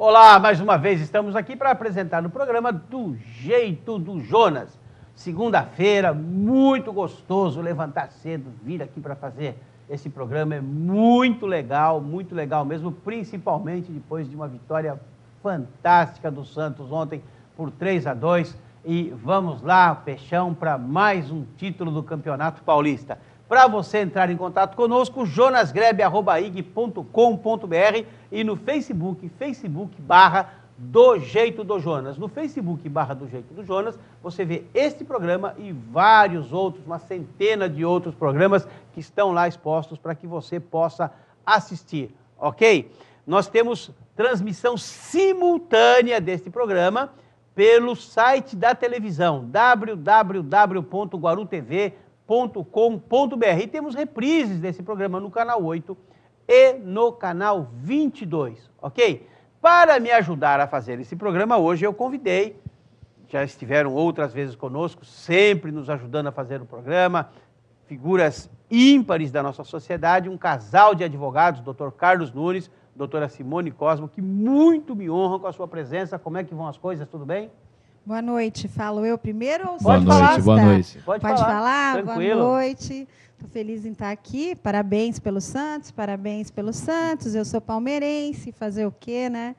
Olá, mais uma vez estamos aqui para apresentar no programa Do Jeito do Jonas. Segunda-feira, muito gostoso levantar cedo, vir aqui para fazer esse programa. É muito legal mesmo, principalmente depois de uma vitória fantástica do Santos ontem por 3-2. E vamos lá, Peixão, para mais um título do Campeonato Paulista. Para você entrar em contato conosco, jonasgrebe@ig.com.br e no Facebook /Do Jeito do Jonas. No Facebook /Do Jeito do Jonas, você vê este programa e vários outros, uma centena de outros programas que estão lá expostos para que você possa assistir, ok? Nós temos transmissão simultânea deste programa pelo site da televisão, www.guarutv.com.br. E temos reprises desse programa no canal 8 e no canal 22, ok? Para me ajudar a fazer esse programa hoje, eu convidei, já estiveram outras vezes conosco, sempre nos ajudando a fazer o programa, figuras ímpares da nossa sociedade, um casal de advogados, Dr. Carlos Nunes, doutora Simone Cosmo, que muito me honram com a sua presença. Como é que vão as coisas? Tudo bem? Boa noite. Falo eu primeiro ou Pode falar? Boa noite. Pode falar? Tranquilo. Boa noite. Estou feliz em estar aqui. Parabéns pelo Santos, parabéns pelo Santos. Eu sou palmeirense, fazer o quê, né?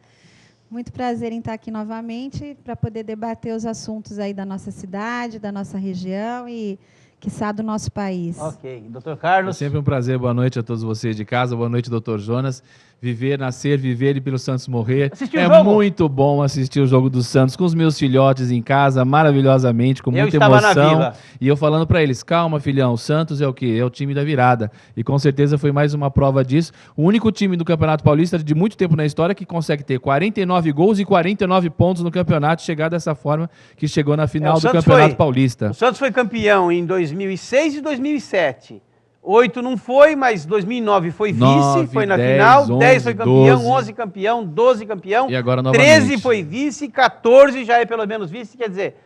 Muito prazer em estar aqui novamente para poder debater os assuntos aí da nossa cidade, da nossa região e, quiçá, do nosso país. Ok. Doutor Carlos? É sempre um prazer. Boa noite a todos vocês de casa. Boa noite, doutor Jonas. Viver, nascer, viver e pelo Santos morrer. Assistiu o É jogo? muito bom assistir o jogo do Santos com os meus filhotes em casa, maravilhosamente, com muita estava na emoção. Vila. E eu falando para eles, calma, filhão, o Santos é o quê? É o time da virada. E com certeza foi mais uma prova disso. O único time do Campeonato Paulista de muito tempo na história que consegue ter 49 gols e 49 pontos no campeonato, chegar dessa forma que chegou na final do Campeonato Paulista. O Santos foi campeão em 2006 e 2007. 8 não foi, mas 2009 foi vice, 9, foi na 10, final, 11, 10 foi campeão, 12. 11 campeão, 12 campeão, E agora novamente. 13 foi vice, 14 já é pelo menos vice, quer dizer,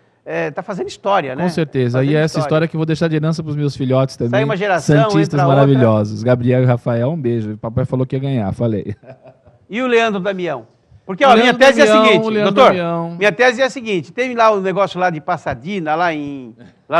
tá fazendo história, né? Com certeza. Fazendo E essa história que eu vou deixar de herança para os meus filhotes também. Sai uma geração, santistas entra maravilhosos. Gabriel e Rafael, um beijo. Papai falou que ia ganhar, falei. E o Leandro Damião? Porque, ó, Leandro minha tese Damião, é a seguinte, Leandro doutor, Damião. minha tese é a seguinte, teve lá o negócio lá de Pasadena, lá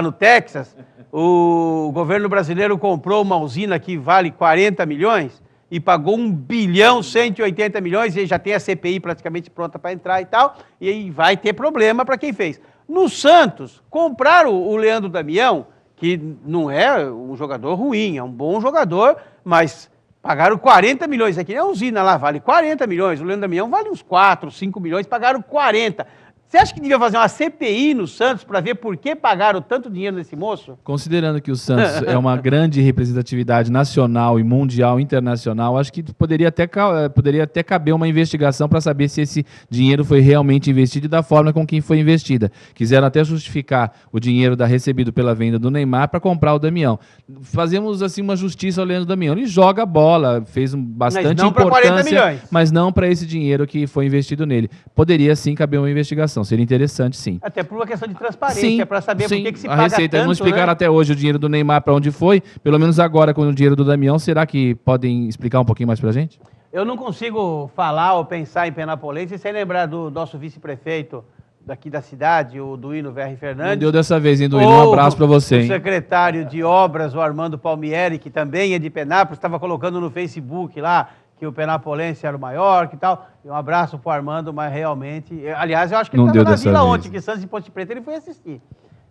no Texas, o governo brasileiro comprou uma usina que vale 40 milhões e pagou 1 bilhão 180 milhões e já tem a CPI praticamente pronta para entrar e tal, e aí vai ter problema para quem fez. No Santos, compraram o Leandro Damião, que não é um jogador ruim, é um bom jogador, mas pagaram 40 milhões. Aqui a usina lá vale 40 milhões, o Leandro Damião vale uns 4, 5 milhões, pagaram 40. Você acha que devia fazer uma CPI no Santos para ver por que pagaram tanto dinheiro nesse moço? Considerando que o Santos é uma grande representatividade nacional e mundial, internacional, acho que poderia até caber uma investigação para saber se esse dinheiro foi realmente investido e da forma com que foi investida. Quiseram até justificar o dinheiro recebido pela venda do Neymar para comprar o Damião. Fazemos assim uma justiça ao Leandro Damião. Ele joga bola, fez bastante importância, mas não para esse dinheiro que foi investido nele. Poderia sim caber uma investigação. Seria interessante, sim. Até por uma questão de transparência, para saber por que se paga a Receita, tanto, não explicaram, né? até hoje o dinheiro do Neymar para onde foi, pelo menos agora com o dinheiro do Damião, será que podem explicar um pouquinho mais para a gente? Eu não consigo falar ou pensar em Penapolense sem lembrar do nosso vice-prefeito daqui da cidade, o Duíno Verri Fernandes. Não deu dessa vez, hein, Duíno? Um abraço para você, o hein? secretário de obras, o Armando Palmieri, que também é de Penápolis, estava colocando no Facebook lá que o Penapolense era o maior, que tal. E um abraço pro Armando, mas realmente... Aliás, eu acho que ele estava na Vila ontem, que Santos e Ponte Preta, ele foi assistir.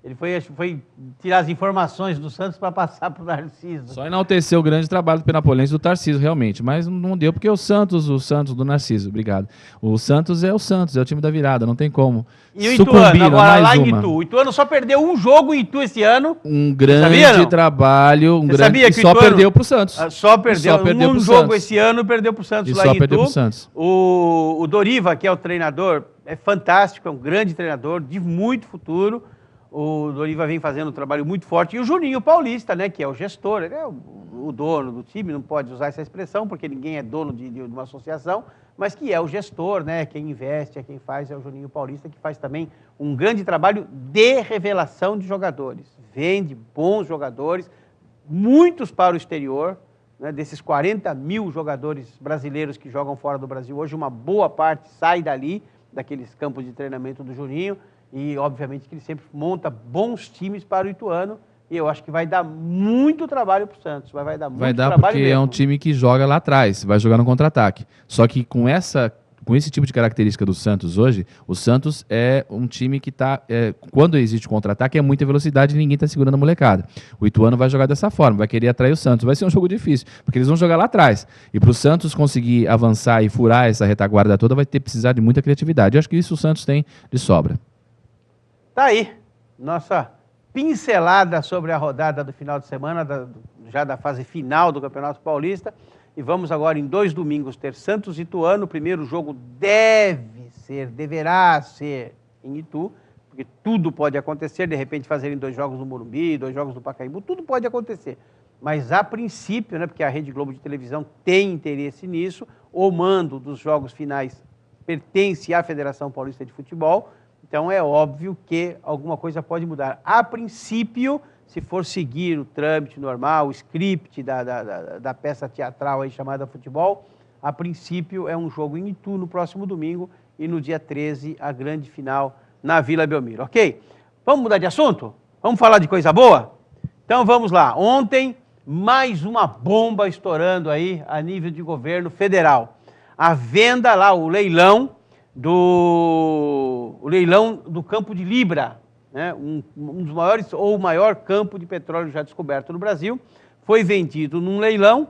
Ele foi tirar as informações do Santos para passar para o Narciso. Só enalteceu o grande trabalho do Penapolense do Tarcísio, realmente. Mas não deu, porque o Santos do Narciso, obrigado. O Santos, é o time da virada, não tem como. E o Ituano, agora lá em Itu. O Ituano só perdeu um jogo em Itu esse ano. Um grande trabalho, sabia que só perdeu para o Santos. Só perdeu um jogo esse ano, perdeu para o Santos lá em Itu. Só perdeu para o Santos. O Doriva, que é o treinador, é fantástico, é um grande treinador, de muito futuro. O Doriva vem fazendo um trabalho muito forte. E o Juninho Paulista, né, que é o gestor, ele é o dono do time, não pode usar essa expressão, porque ninguém é dono de uma associação, mas que é o gestor, né, quem investe, é quem faz, é o Juninho Paulista, que faz também um grande trabalho de revelação de jogadores. Vende bons jogadores, muitos para o exterior, né, desses 40 mil jogadores brasileiros que jogam fora do Brasil, hoje uma boa parte sai dali, daqueles campos de treinamento do Juninho, e obviamente que ele sempre monta bons times para o Ituano, e eu acho que vai dar muito trabalho para o Santos, vai dar muito trabalho porque mesmo. É um time que joga lá atrás, vai jogar no contra-ataque. Só que com esse tipo de característica do Santos hoje, o Santos é um time que está, quando existe contra-ataque, é muita velocidade e ninguém está segurando a molecada. O Ituano vai jogar dessa forma, vai querer atrair o Santos. Vai ser um jogo difícil, porque eles vão jogar lá atrás. E para o Santos conseguir avançar e furar essa retaguarda toda, vai ter que precisar de muita criatividade. Eu acho que isso o Santos tem de sobra. Tá aí, nossa pincelada sobre a rodada do final de semana, já da fase final do Campeonato Paulista. E vamos agora, em 2 domingos, ter Santos e Ituano. O primeiro jogo deverá ser em Itu, porque tudo pode acontecer, de repente fazerem 2 jogos no Morumbi, 2 jogos no Pacaembu, tudo pode acontecer. Mas a princípio, né, porque a Rede Globo de televisão tem interesse nisso, o mando dos jogos finais pertence à Federação Paulista de Futebol, então é óbvio que alguma coisa pode mudar. A princípio, se for seguir o trâmite normal, o script da peça teatral aí chamada futebol, a princípio é um jogo em Itu no próximo domingo e no dia 13 a grande final na Vila Belmiro, ok? Vamos mudar de assunto? Vamos falar de coisa boa? Então vamos lá. Ontem, mais uma bomba estourando aí a nível de governo federal. A venda lá, o leilão do campo de Libra, né? Um dos maiores ou o maior campo de petróleo já descoberto no Brasil, foi vendido num leilão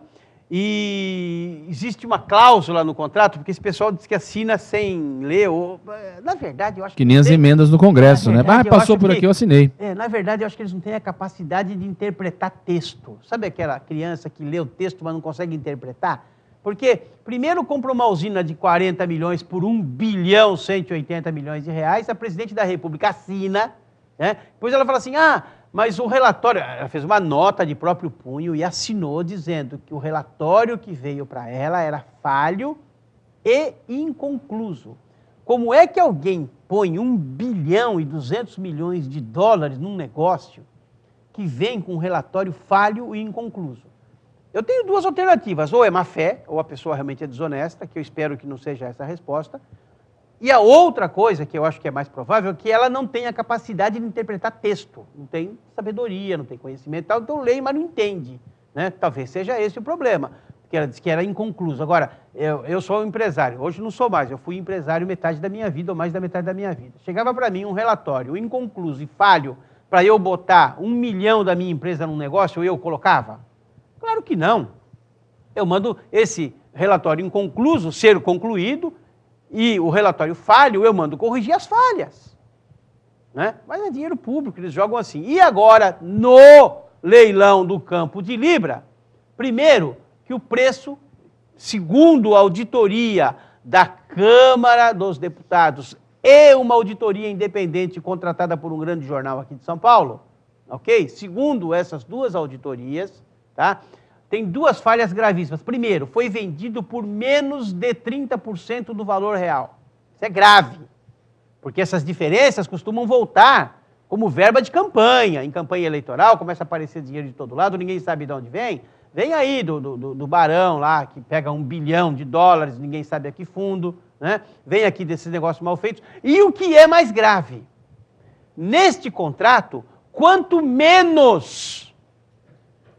e existe uma cláusula no contrato, porque esse pessoal diz que assina sem ler, na verdade eu acho que nem as emendas no Congresso, né? Passou por aqui, eu assinei. Na verdade eu acho que eles não têm a capacidade de interpretar texto. Sabe aquela criança que lê o texto, mas não consegue interpretar? Porque primeiro compra uma usina de 40 milhões por 1 bilhão 180 milhões de reais, a presidente da República assina, né? Depois ela fala assim, mas o relatório, ela fez uma nota de próprio punho e assinou dizendo que o relatório que veio para ela era falho e inconcluso. Como é que alguém põe 1 bilhão e 200 milhões de dólares num negócio que vem com um relatório falho e inconcluso? Eu tenho 2 alternativas, ou é má fé, ou a pessoa realmente é desonesta, que eu espero que não seja essa a resposta. E a outra coisa, que eu acho que é mais provável, é que ela não tem a capacidade de interpretar texto. Não tem sabedoria, não tem conhecimento e tal, então lê, mas não entende, né? Talvez seja esse o problema, porque ela disse que era inconcluso. Agora, eu sou um empresário, hoje não sou mais, eu fui empresário metade da minha vida, ou mais da metade da minha vida. Chegava para mim um relatório inconcluso e falho para eu botar 1 milhão da minha empresa num negócio, eu colocava? Claro que não. Eu mando esse relatório inconcluso ser concluído e o relatório falho, eu mando corrigir as falhas, né? Mas é dinheiro público, eles jogam assim. E agora, no leilão do campo de Libra, primeiro, que o preço, segundo a auditoria da Câmara dos Deputados e uma auditoria independente contratada por um grande jornal aqui de São Paulo, ok? Segundo essas 2 auditorias, tá? Tem 2 falhas gravíssimas. Primeiro, foi vendido por menos de 30% do valor real. Isso é grave, porque essas diferenças costumam voltar como verba de campanha. Em campanha eleitoral, começa a aparecer dinheiro de todo lado, ninguém sabe de onde vem. Vem aí do Barão lá, que pega 1 bilhão de dólares, ninguém sabe a que fundo, né? Vem aqui desses negócios mal feitos. E o que é mais grave? Neste contrato, quanto menos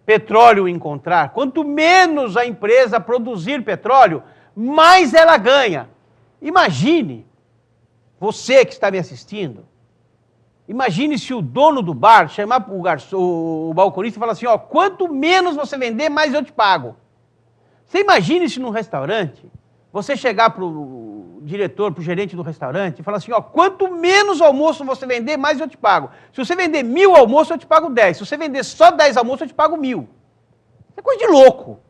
petróleo encontrar, quanto menos a empresa produzir petróleo, mais ela ganha. Imagine, você que está me assistindo, imagine se o dono do bar chamar o garçom, o balconista e falar assim, quanto menos você vender, mais eu te pago. Você imagine se num restaurante, você chegar para o diretor, para o gerente do restaurante e falar assim, quanto menos almoço você vender, mais eu te pago. Se você vender 1000 almoços, eu te pago 10. Se você vender só 10 almoços, eu te pago 1000. Isso é coisa de louco.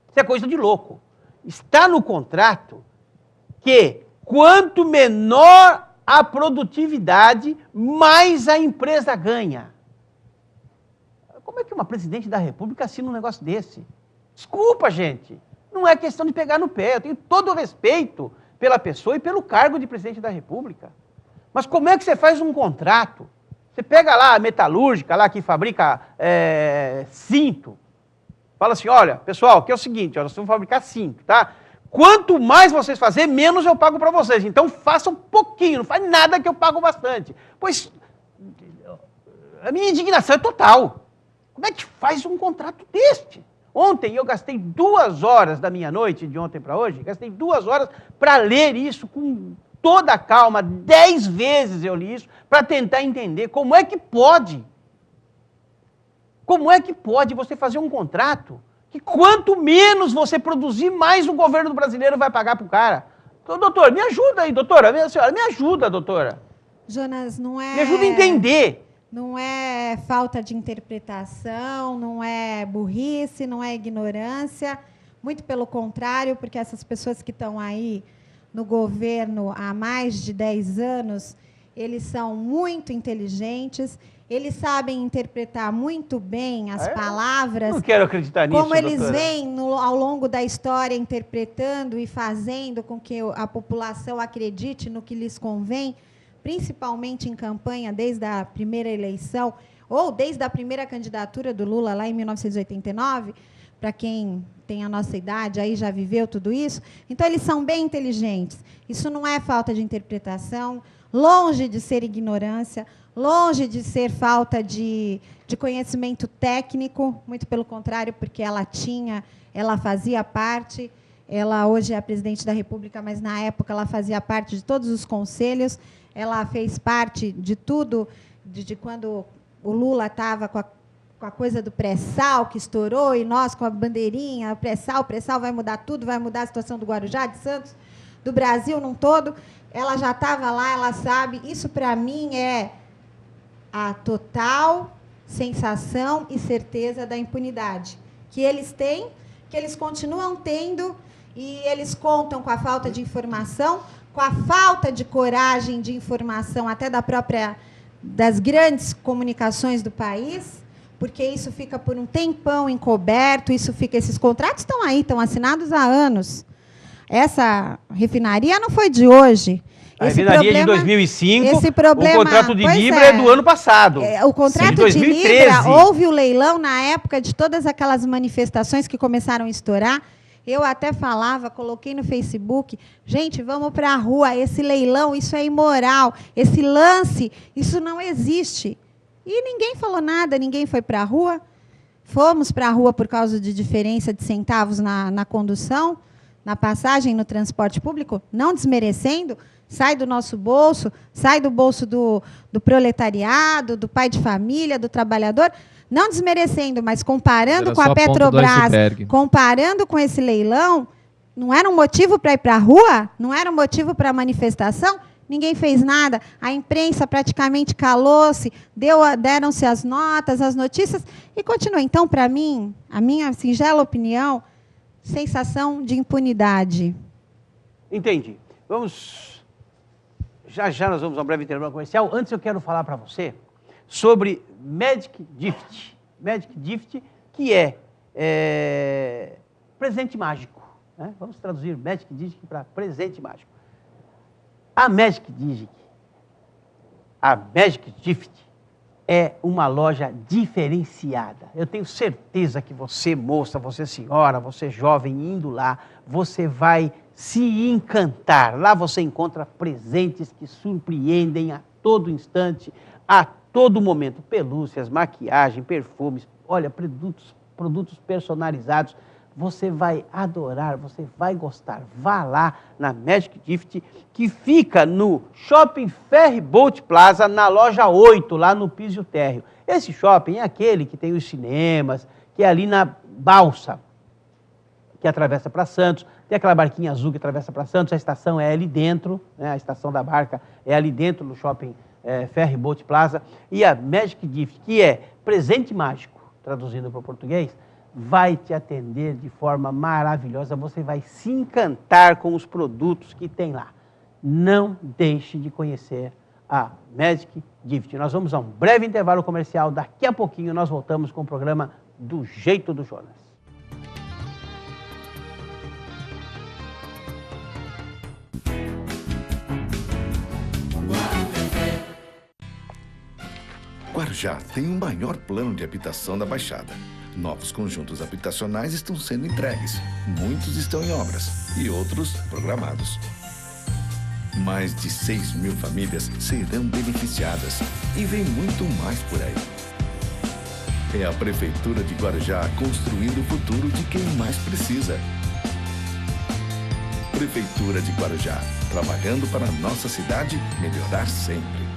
Isso é coisa de louco. Está no contrato que quanto menor a produtividade, mais a empresa ganha. Como é que uma presidente da República assina um negócio desse? Desculpa, gente. Não é questão de pegar no pé. Eu tenho todo o respeito pela pessoa e pelo cargo de presidente da República. Mas como é que você faz um contrato? Você pega lá a metalúrgica, lá que fabrica cinto. Fala assim, olha, pessoal, que é o seguinte, ó, nós vamos fabricar 5, tá? Quanto mais vocês fazerem, menos eu pago para vocês. Então façam um pouquinho, não faz nada que eu pago bastante. Pois a minha indignação é total. Como é que faz um contrato deste? Ontem eu gastei 2 horas da minha noite, de ontem para hoje, gastei 2 horas para ler isso com toda a calma, 10 vezes eu li isso, para tentar entender como é que pode. Como é que pode você fazer um contrato que quanto menos você produzir, mais o governo brasileiro vai pagar para o cara? Então, doutor, me ajuda aí, doutora. Minha senhora, me ajuda, doutora. Jonas, não é... Me ajuda a entender. Não é falta de interpretação, não é burrice, não é ignorância. Muito pelo contrário, porque essas pessoas que estão aí no governo há mais de 10 anos, eles são muito inteligentes, eles sabem interpretar muito bem as palavras. Não quero acreditar nisso, como eles doutora. vêm ao longo da história interpretando e fazendo com que a população acredite no que lhes convém, principalmente em campanha desde a primeira eleição, ou desde a primeira candidatura do Lula lá em 1989, para quem tem a nossa idade, aí já viveu tudo isso. Então, eles são bem inteligentes. Isso não é falta de interpretação, longe de ser ignorância, longe de ser falta de conhecimento técnico, muito pelo contrário, porque ela fazia parte, ela hoje é a presidente da República, mas na época ela fazia parte de todos os conselhos, ela fez parte de tudo, de quando o Lula estava com a coisa do pré-sal que estourou, e nós com a bandeirinha, o pré-sal vai mudar tudo, vai mudar a situação do Guarujá, de Santos, do Brasil num todo. Ela já estava lá, ela sabe. Isso, para mim, é a total sensação e certeza da impunidade que eles têm, que eles continuam tendo, e eles contam com a falta de informação, com a falta de coragem de informação até das grandes comunicações do país, porque isso fica por um tempão encoberto, esses contratos estão aí, estão assinados há anos. Essa refinaria não foi de hoje. A refinaria de 2005, o contrato de Libra é do ano passado. O contrato de Libra, houve o leilão na época de todas aquelas manifestações que começaram a estourar. Eu até falava, coloquei no Facebook, gente, vamos para a rua, esse leilão, isso é imoral, esse lance, isso não existe. E ninguém falou nada, ninguém foi para a rua. Fomos para a rua por causa de diferença de centavos na condução, na passagem, no transporte público, não desmerecendo, sai do nosso bolso, sai do bolso do proletariado, do pai de família, do trabalhador, não desmerecendo, mas comparando com a Petrobras, comparando com esse leilão, não era um motivo para ir para a rua? Não era um motivo para a manifestação? Ninguém fez nada, a imprensa praticamente calou-se, deram-se as notas, as notícias, e continua. Então, para mim, a minha singela opinião, sensação de impunidade. Entendi. Já nós vamos a um breve intervalo comercial. Antes eu quero falar para você sobre Magic Gift. Magic Gift, que é presente mágico. Né? Vamos traduzir Magic Gift para presente mágico. A Magic Gift é uma loja diferenciada. Eu tenho certeza que você, moça, você senhora, você jovem, indo lá, você vai se encantar. Lá você encontra presentes que surpreendem a todo instante, a todo momento. Pelúcias, maquiagem, perfumes, olha, produtos personalizados. Você vai adorar, você vai gostar. Vá lá na Magic Gift, que fica no Shopping Ferryboat Plaza, na loja 8, lá no piso térreo. Esse shopping é aquele que tem os cinemas, que é ali na Balsa, que atravessa para Santos. Tem aquela barquinha azul que atravessa para Santos, a estação é ali dentro, né? A estação da barca é ali dentro do Shopping Ferryboat Plaza. E a Magic Gift, que é presente mágico, traduzindo para o português, vai te atender de forma maravilhosa, você vai se encantar com os produtos que tem lá. Não deixe de conhecer a Magic Gift. Nós vamos a um breve intervalo comercial, daqui a pouquinho nós voltamos com o programa Do Jeito do Jonas. Guarujá tem o maior plano de habitação da Baixada. Novos conjuntos habitacionais estão sendo entregues. Muitos estão em obras e outros programados. Mais de 6.000 famílias serão beneficiadas e vem muito mais por aí. É a Prefeitura de Guarujá construindo o futuro de quem mais precisa. Prefeitura de Guarujá, trabalhando para a nossa cidade melhorar sempre.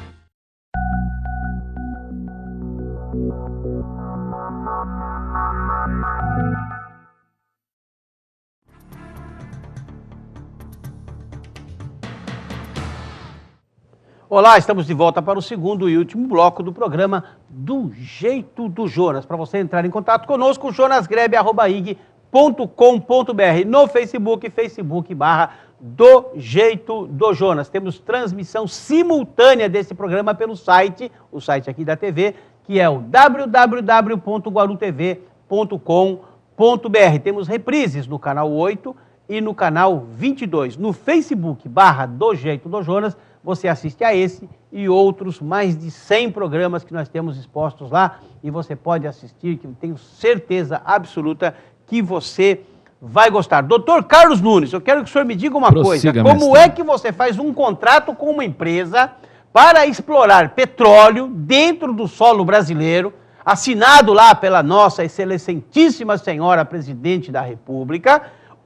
Olá, estamos de volta para o segundo e último bloco do programa Do Jeito do Jonas. Para você entrar em contato conosco, jonasgrebe@ig.com.br, no Facebook, Facebook/Do Jeito do Jonas. Temos transmissão simultânea desse programa pelo site, o site aqui da TV, que é o www.guarutv.com.br. Temos reprises no canal 8 e no canal 22. No Facebook/Do Jeito do Jonas, você assiste a esse e outros mais de 100 programas que nós temos expostos lá e você pode assistir, que eu tenho certeza absoluta que você vai gostar. Doutor Carlos Nunes, eu quero que o senhor me diga uma coisa. Como é que você faz um contrato com uma empresa para explorar petróleo dentro do solo brasileiro, assinado lá pela nossa excelentíssima senhora presidente da República,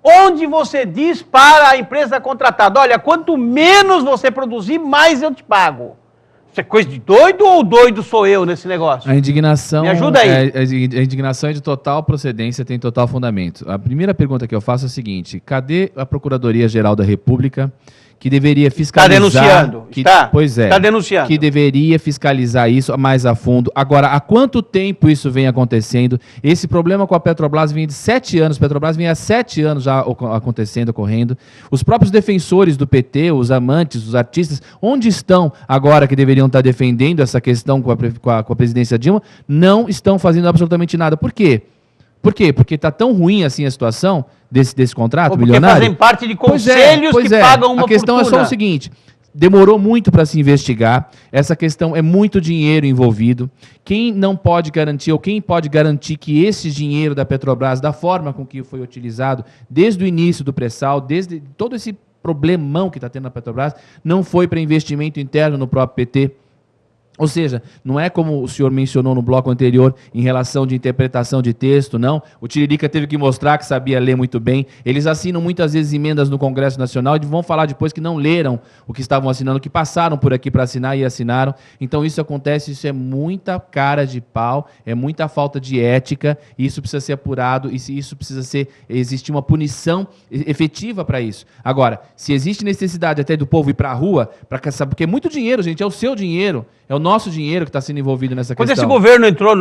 onde você diz para a empresa contratada, olha, quanto menos você produzir, mais eu te pago. Isso é coisa de doido ou doido sou eu nesse negócio? A indignação, me ajuda aí. A indignação é de total procedência, tem total fundamento. A primeira pergunta que eu faço é a seguinte: cadê a Procuradoria-Geral da República, que deveria fiscalizar... Está denunciando, Pois é. Está denunciando. Que deveria fiscalizar isso mais a fundo. Agora, há quanto tempo isso vem acontecendo? Esse problema com a Petrobras vem de 7 anos. Petrobras vem há 7 anos já acontecendo, ocorrendo. Os próprios defensores do PT, os amantes, os artistas, onde estão agora que deveriam estar defendendo essa questão com a presidência Dilma, não estão fazendo absolutamente nada. Por quê? Por quê? Porque está tão ruim assim a situação desse contrato porque milionário. Fazem parte de conselhos que pagam uma fortuna. A questão é só o seguinte: demorou muito para se investigar, essa questão é muito dinheiro envolvido. Quem não pode garantir, ou quem pode garantir que esse dinheiro da Petrobras, da forma com que foi utilizado, desde o início do pré-sal, desde todo esse problemão que está tendo na Petrobras, não foi para investimento interno no próprio PT? Ou seja, não é como o senhor mencionou no bloco anterior em relação de interpretação de texto, não. O Tiririca teve que mostrar que sabia ler muito bem. Eles assinam muitas vezes emendas no Congresso Nacional e vão falar depois que não leram o que estavam assinando, que passaram por aqui para assinar e assinaram. Então isso acontece, isso é muita cara de pau, é muita falta de ética, e isso precisa ser apurado, e isso precisa existir uma punição efetiva para isso. Agora, se existe necessidade até do povo ir para a rua, porque é muito dinheiro, gente, é o seu dinheiro, é o nosso dinheiro que está sendo envolvido nessa questão. Quando esse governo entrou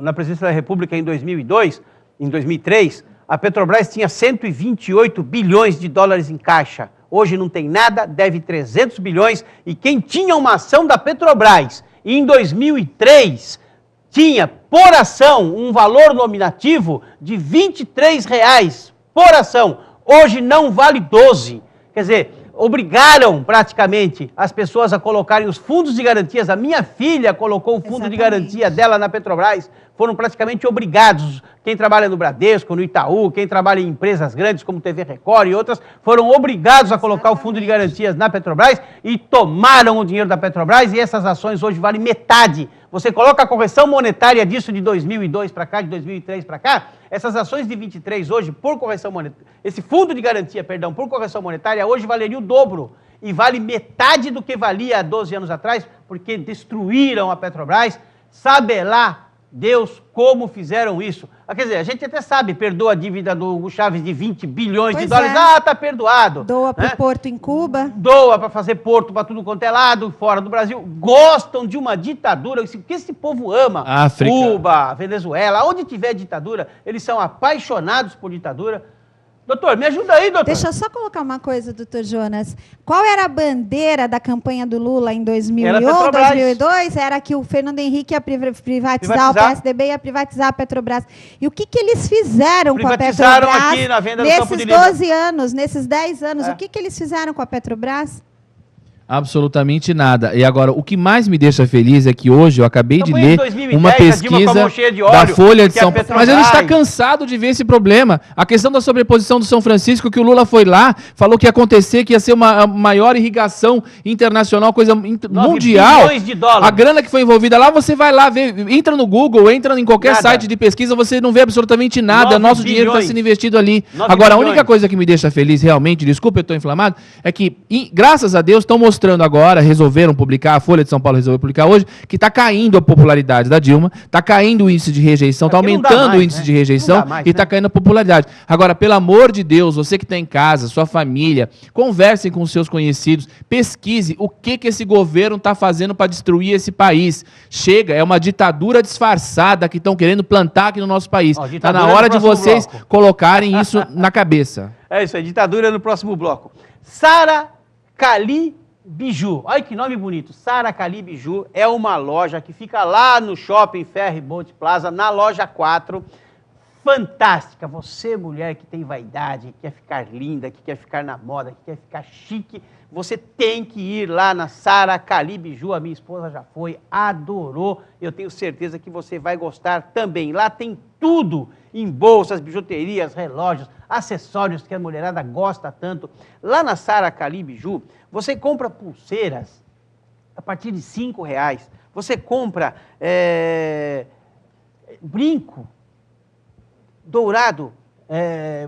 na presidência da República em 2002, em 2003, a Petrobras tinha 128 bilhões de dólares em caixa. Hoje não tem nada, deve 300 bilhões. E quem tinha uma ação da Petrobras em 2003 tinha, por ação, um valor nominativo de R$ 23 por ação. Hoje não vale 12. Quer dizer, obrigaram praticamente as pessoas a colocarem os fundos de garantias. A minha filha colocou o fundo de garantia dela na Petrobras. Foram praticamente obrigados. Quem trabalha no Bradesco, no Itaú, quem trabalha em empresas grandes como TV Record e outras, foram obrigados a colocar o fundo de garantias na Petrobras e tomaram o dinheiro da Petrobras, e essas ações hoje valem metade. Você coloca a correção monetária disso de 2002 para cá, de 2003 para cá, essas ações de 23 hoje, por correção monetária, esse fundo de garantia, perdão, por correção monetária, hoje valeria o dobro. E vale metade do que valia há 12 anos atrás, porque destruíram a Petrobras. Sabe lá Deus como fizeram isso. Quer dizer, a gente até sabe, perdoa a dívida do Hugo Chávez de 20 bilhões de dólares. Tá perdoado. Doa para o porto em Cuba. Doa para fazer porto para tudo quanto é lado, fora do Brasil. Gostam de uma ditadura, que esse povo ama. África. Cuba, Venezuela, onde tiver ditadura, eles são apaixonados por ditadura. Doutor, me ajuda aí, doutor. Deixa eu só colocar uma coisa, doutor Jonas. Qual era a bandeira da campanha do Lula em 2001, 2002? Era que o Fernando Henrique ia privatizar, o PSDB ia privatizar a Petrobras. E o que eles fizeram com a Petrobras aqui na venda do Campo de nesses 12 anos, nesses 10 anos? O que eles fizeram com a Petrobras? Absolutamente nada. E agora, o que mais me deixa feliz é que hoje eu acabei de Estamos em ler 2010, uma a Dilma com a pesquisa mão cheia de da óleo, Folha de que São a Paulo. Mas a gente está Petrobras- cansado de ver esse problema. A questão da sobreposição do São Francisco, que o Lula foi lá, falou que ia acontecer, que ia ser uma maior irrigação internacional, coisa mundial. bilhões de dólares. A grana que foi envolvida lá, você vai lá ver, entra no Google, entra em qualquer Nada. site de pesquisa, você não vê absolutamente nada. 9 Nosso dinheiro está bilhões. sendo investido ali. 9 Agora, a bilhões. única coisa que me deixa feliz realmente, desculpa, eu estou inflamado, é que, graças a Deus, estão mostrando agora, resolveram publicar, a Folha de São Paulo resolveu publicar hoje, que está caindo a popularidade da Dilma, está caindo o índice de rejeição, está Porque não dá aumentando mais, o índice né? de rejeição Não dá mais, e está né? caindo a popularidade. Agora, pelo amor de Deus, você que está em casa, sua família, conversem com os seus conhecidos, pesquise o que esse governo está fazendo para destruir esse país. Chega, é uma ditadura disfarçada que estão querendo plantar aqui no nosso país. Ó, Está na ditadura hora no de próximo vocês bloco. colocarem isso na cabeça. É isso aí, ditadura no próximo bloco. Sara Cali Biju. Olha que nome bonito. Sara Cali Biju é uma loja que fica lá no Shopping Ferry Boat Plaza, na loja 4. Fantástica. Você, mulher que tem vaidade, que quer ficar linda, que quer ficar na moda, que quer ficar chique, você tem que ir lá na Sara Cali Biju. A minha esposa já foi, adorou. Eu tenho certeza que você vai gostar também. Lá tem tudo em bolsas, bijuterias, relógios, acessórios que a mulherada gosta tanto. Lá na Sara Cali Biju, você compra pulseiras a partir de R$5. Você compra brinco dourado,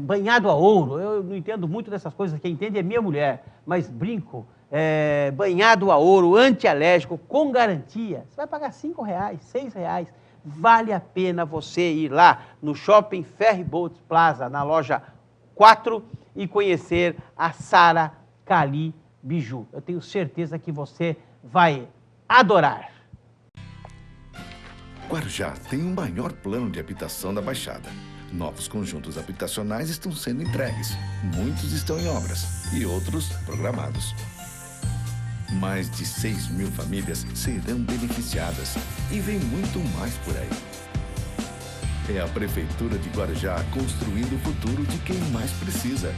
banhado a ouro. Eu não entendo muito dessas coisas, quem entende é minha mulher. Mas brinco, banhado a ouro, antialérgico, com garantia. Você vai pagar R$5, R$6. Vale a pena você ir lá no Shopping Ferry Boat Plaza, na loja 4, e conhecer a Sara Cali Biju. Eu tenho certeza que você vai adorar. Guarujá tem o maior plano de habitação da Baixada. Novos conjuntos habitacionais estão sendo entregues. Muitos estão em obras e outros programados. Mais de 6.000 famílias serão beneficiadas e vem muito mais por aí. É a Prefeitura de Guarujá construindo o futuro de quem mais precisa.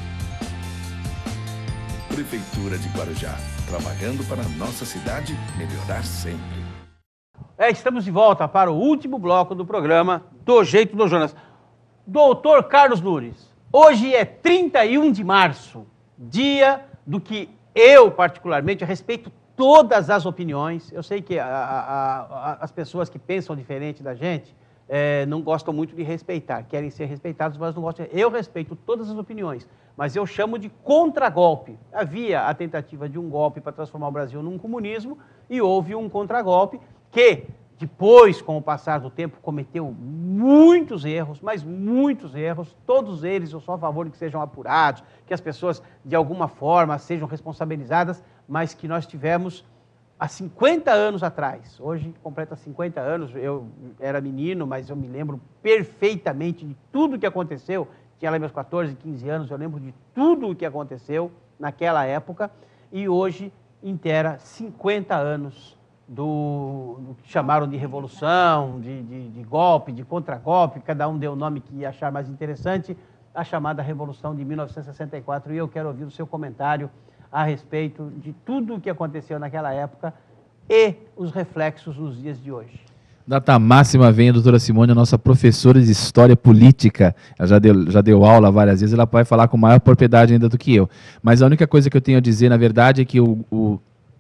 Prefeitura de Guarujá, trabalhando para a nossa cidade melhorar sempre. Estamos de volta para o último bloco do programa Do Jeito do Jonas. Doutor Carlos Nunes, hoje é 31 de março, dia do que eu, particularmente, respeito todas as opiniões. Eu sei que as pessoas que pensam diferente da gente não gostam muito de respeitar, querem ser respeitados, mas não gostam. Eu respeito todas as opiniões, mas eu chamo de contragolpe. Havia a tentativa de um golpe para transformar o Brasil num comunismo e houve um contragolpe que, depois, com o passar do tempo, cometeu muitos erros, mas muitos erros. Todos eles eu sou a favor de que sejam apurados, que as pessoas, de alguma forma, sejam responsabilizadas, mas que nós tivemos há 50 anos atrás. Hoje completa 50 anos, eu era menino, mas eu me lembro perfeitamente de tudo o que aconteceu. Tinha lá meus 14, 15 anos, eu lembro de tudo o que aconteceu naquela época, e hoje inteira 50 anos do que chamaram de revolução, de golpe, de contragolpe, cada um deu o nome que ia achar mais interessante, a chamada Revolução de 1964, e eu quero ouvir o seu comentário a respeito de tudo o que aconteceu naquela época e os reflexos nos dias de hoje. Data máxima vem a doutora Simone, a nossa professora de História Política. Ela já deu aula várias vezes, ela vai falar com maior propriedade ainda do que eu. Mas a única coisa que eu tenho a dizer, na verdade, é que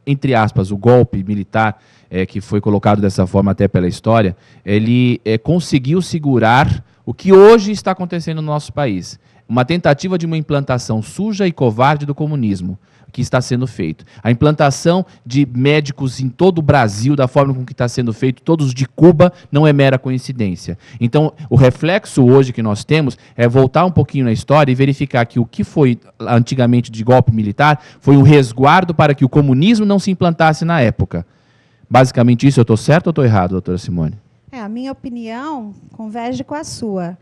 entre aspas, o golpe militar que foi colocado dessa forma até pela história, ele conseguiu segurar o que hoje está acontecendo no nosso país. Uma tentativa de uma implantação suja e covarde do comunismo que está sendo feito. A implantação de médicos em todo o Brasil, da forma com que está sendo feito, todos de Cuba, não é mera coincidência. Então, o reflexo hoje que nós temos é voltar um pouquinho na história e verificar que o que foi antigamente de golpe militar foi um resguardo para que o comunismo não se implantasse na época. Basicamente isso, eu estou certo ou estou errado, doutora Simone? A minha opinião converge com a sua.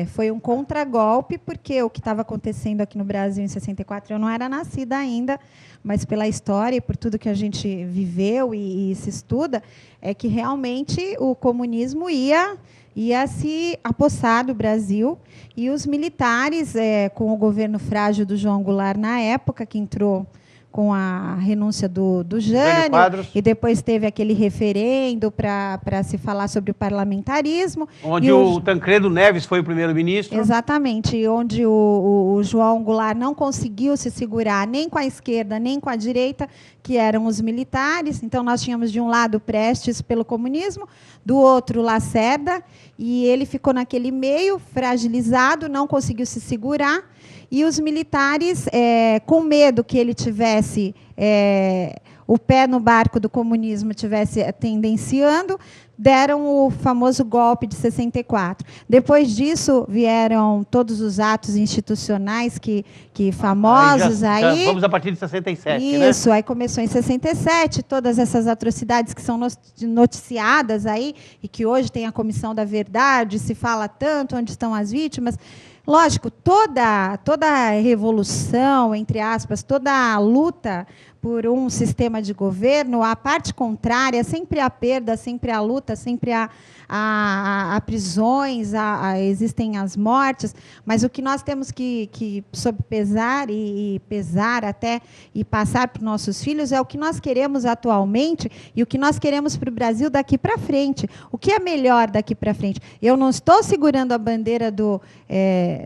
Foi um contragolpe, porque o que estava acontecendo aqui no Brasil em 64, eu não era nascida ainda, mas pela história e por tudo que a gente viveu e se estuda, é que realmente o comunismo ia se apossar do Brasil, e os militares, com o governo frágil do João Goulart na época, que entrou com a renúncia do Jânio, e depois teve aquele referendo para se falar sobre o parlamentarismo. Onde o Tancredo Neves foi o primeiro-ministro. Exatamente, onde o João Goulart não conseguiu se segurar nem com a esquerda, nem com a direita, que eram os militares. Então, nós tínhamos de um lado Prestes pelo comunismo, do outro Lacerda, e ele ficou naquele meio, fragilizado, não conseguiu se segurar, e os militares, com medo que ele tivesse o pé no barco do comunismo, tivesse tendenciando, deram o famoso golpe de 64. Depois disso, vieram todos os atos institucionais que famosos aí. Vamos a partir de 67, Isso, né? Aí começou em 67, todas essas atrocidades que são noticiadas aí, e que hoje tem a Comissão da Verdade, se fala tanto onde estão as vítimas. Lógico, toda a revolução, entre aspas, toda a luta por um sistema de governo, a parte contrária, sempre há perda, sempre há luta, sempre há prisões, existem as mortes, mas o que nós temos que sob pesar e pesar até e passar para os nossos filhos é o que nós queremos atualmente e o que nós queremos para o Brasil daqui para frente. O que é melhor daqui para frente? Eu não estou segurando a bandeira do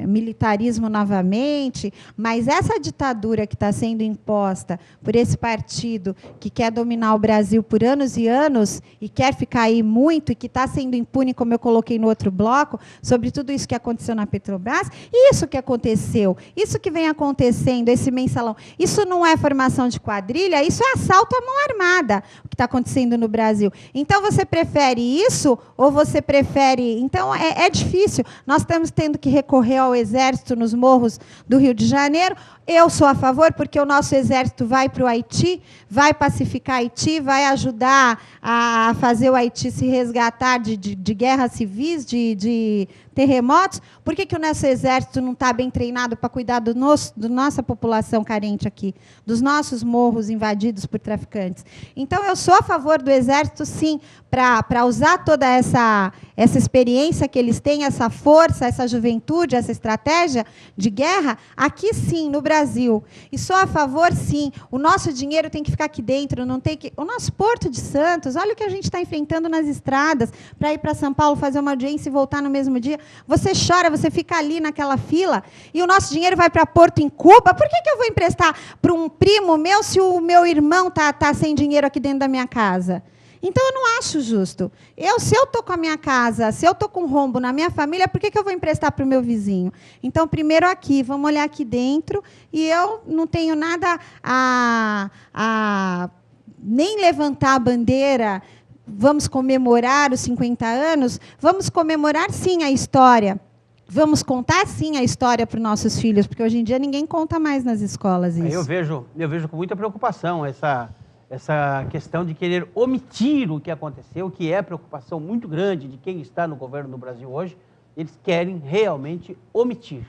militarismo novamente, mas essa ditadura que está sendo imposta por esse partido que quer dominar o Brasil por anos e anos e quer ficar aí muito e que está sendo impune, como eu coloquei no outro bloco, sobre tudo isso que aconteceu na Petrobras, isso que aconteceu, isso que vem acontecendo, esse mensalão, isso não é formação de quadrilha, isso é assalto à mão armada, o que está acontecendo no Brasil. Então, você prefere isso ou você prefere... Então, é difícil. Nós estamos tendo que recorrer ao Exército nos morros do Rio de Janeiro. Eu sou a favor, porque o nosso Exército vai para o Haiti, vai pacificar Haiti, vai ajudar a fazer o Haiti se resgatar de guerras civis, de terremotos. Por que o nosso Exército não está bem treinado para cuidar da nossa população carente aqui, dos nossos morros invadidos por traficantes? Então, eu sou a favor do Exército, sim, para usar toda essa experiência que eles têm, essa força, essa juventude, essa estratégia de guerra, aqui sim, no Brasil. E sou a favor, sim, o nosso dinheiro tem que ficar aqui dentro, não tem que... O nosso Porto de Santos, olha o que a gente está enfrentando nas estradas, para ir para São Paulo fazer uma audiência e voltar no mesmo dia. Você chora, você fica ali naquela fila, e o nosso dinheiro vai para Porto em Cuba. Por que eu vou emprestar para um primo meu se o meu irmão está sem dinheiro aqui dentro da minha casa? Então, eu não acho justo. Se eu estou com a minha casa, se eu estou com rombo na minha família, por que eu vou emprestar para o meu vizinho? Então, primeiro aqui, vamos olhar aqui dentro, e eu não tenho nada a nem levantar a bandeira, vamos comemorar os 50 anos, vamos comemorar, sim, a história. Vamos contar, sim, a história para os nossos filhos, porque hoje em dia ninguém conta mais nas escolas isso. Eu vejo com muita preocupação essa questão de querer omitir o que aconteceu, que é preocupação muito grande de quem está no governo do Brasil hoje. Eles querem realmente omitir.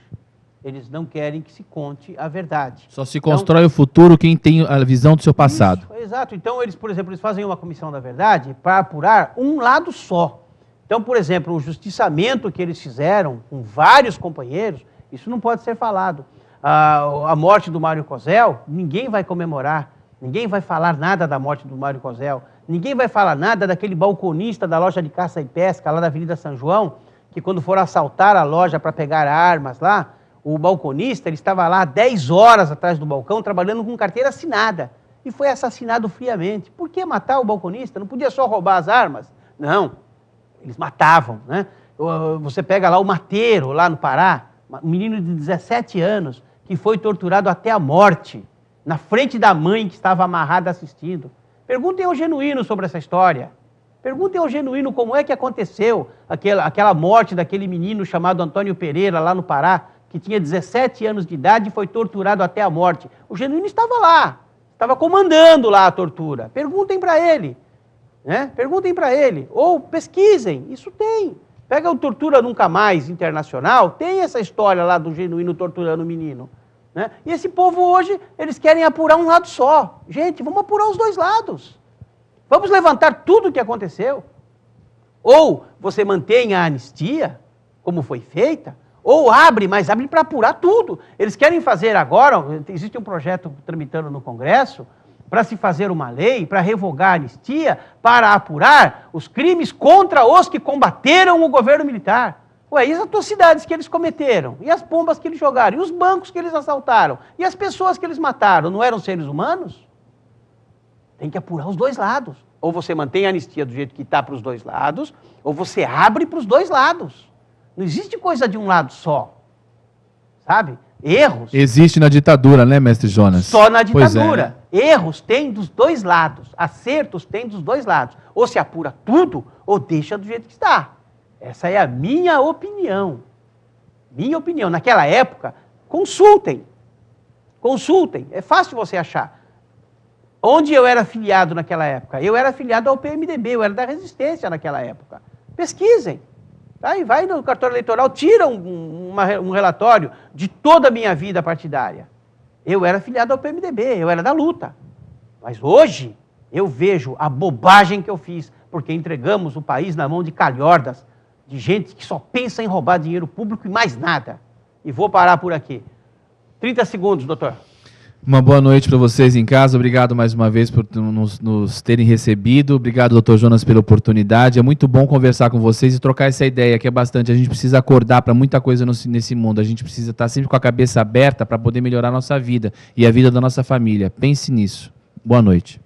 Eles não querem que se conte a verdade. Só se constrói o futuro quem tem a visão do seu passado. Isso, exato. Então, eles, por exemplo, eles fazem uma comissão da verdade para apurar um lado só. Então, por exemplo, o justiçamento que eles fizeram com vários companheiros, isso não pode ser falado. A morte do Mário Cosel, ninguém vai comemorar. Ninguém vai falar nada da morte do Mário Cosel. Ninguém vai falar nada daquele balconista da loja de caça e pesca lá da Avenida São João, que quando foram assaltar a loja para pegar armas lá, o balconista ele estava lá 10 horas atrás do balcão, trabalhando com carteira assinada. E foi assassinado friamente. Por que matar o balconista? Não podia só roubar as armas? Não, eles matavam, né? Você pega lá o Mateiro, lá no Pará, um menino de 17 anos, que foi torturado até a morte, na frente da mãe que estava amarrada assistindo. Perguntem ao Genuíno sobre essa história. Perguntem ao Genuíno como é que aconteceu aquela morte daquele menino chamado Antônio Pereira, lá no Pará, que tinha 17 anos de idade e foi torturado até a morte. O Genuíno estava lá, estava comandando lá a tortura. Perguntem para ele, né? Perguntem para ele, ou pesquisem, isso tem. Pega o Tortura Nunca Mais Internacional, tem essa história lá do Genuíno torturando o menino. Né? E esse povo hoje, eles querem apurar um lado só. Gente, vamos apurar os dois lados. Vamos levantar tudo o que aconteceu. Ou você mantém a anistia, como foi feita, Ou abre, mas abre para apurar tudo. Eles querem fazer agora, existe um projeto tramitando no Congresso, para se fazer uma lei, para revogar a anistia, para apurar os crimes contra os que combateram o governo militar. Ué, e as atrocidades que eles cometeram? E as bombas que eles jogaram? E os bancos que eles assaltaram? E as pessoas que eles mataram? Não eram seres humanos? Tem que apurar os dois lados. Ou você mantém a anistia do jeito que está para os dois lados, ou você abre para os dois lados. Não existe coisa de um lado só. Sabe? Erros. Existe na ditadura, né, mestre Jonas? Só na ditadura. Erros tem dos dois lados. Acertos tem dos dois lados. Ou se apura tudo, ou deixa do jeito que está. Essa é a minha opinião. Minha opinião. Naquela época, consultem. Consultem. É fácil você achar. Onde eu era filiado naquela época? Eu era filiado ao PMDB, eu era da Resistência naquela época. Pesquisem. Aí vai no cartório eleitoral, tira um relatório de toda a minha vida partidária. Eu era filiado ao PMDB, eu era da luta. Mas hoje eu vejo a bobagem que eu fiz, porque entregamos o país na mão de calhordas, de gente que só pensa em roubar dinheiro público e mais nada. E vou parar por aqui. 30 segundos, doutor. Uma boa noite para vocês em casa. Obrigado mais uma vez por nos terem recebido. Obrigado, doutor Jonas, pela oportunidade. É muito bom conversar com vocês e trocar essa ideia, que é bastante. A gente precisa acordar para muita coisa nesse mundo. A gente precisa estar sempre com a cabeça aberta para poder melhorar a nossa vida e a vida da nossa família. Pense nisso. Boa noite.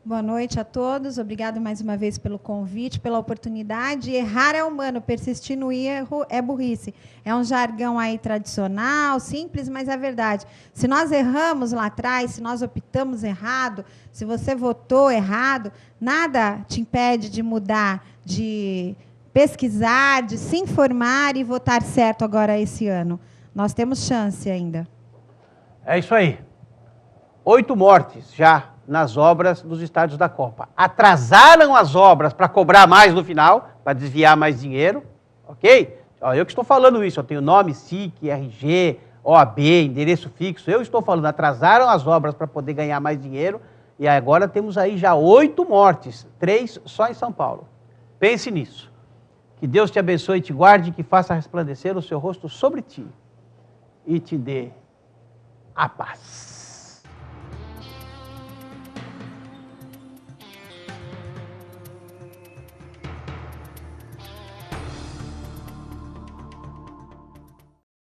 Boa noite a todos. Obrigado mais uma vez pelo convite, pela oportunidade. Errar é humano, persistir no erro é burrice. É um jargão aí tradicional, simples, mas é verdade. Se nós erramos lá atrás, se nós optamos errado, se você votou errado, nada te impede de mudar, de pesquisar, de se informar e votar certo agora esse ano. Nós temos chance ainda. É isso aí. 8 mortes já nas obras dos estádios da Copa. Atrasaram as obras para cobrar mais no final, para desviar mais dinheiro, ok? Ó, eu que estou falando isso, eu tenho nome, SIC, RG, OAB, endereço fixo, eu estou falando, atrasaram as obras para poder ganhar mais dinheiro, e agora temos aí já 8 mortes, 3 só em São Paulo. Pense nisso. Que Deus te abençoe e te guarde, que faça resplandecer o seu rosto sobre ti, e te dê a paz.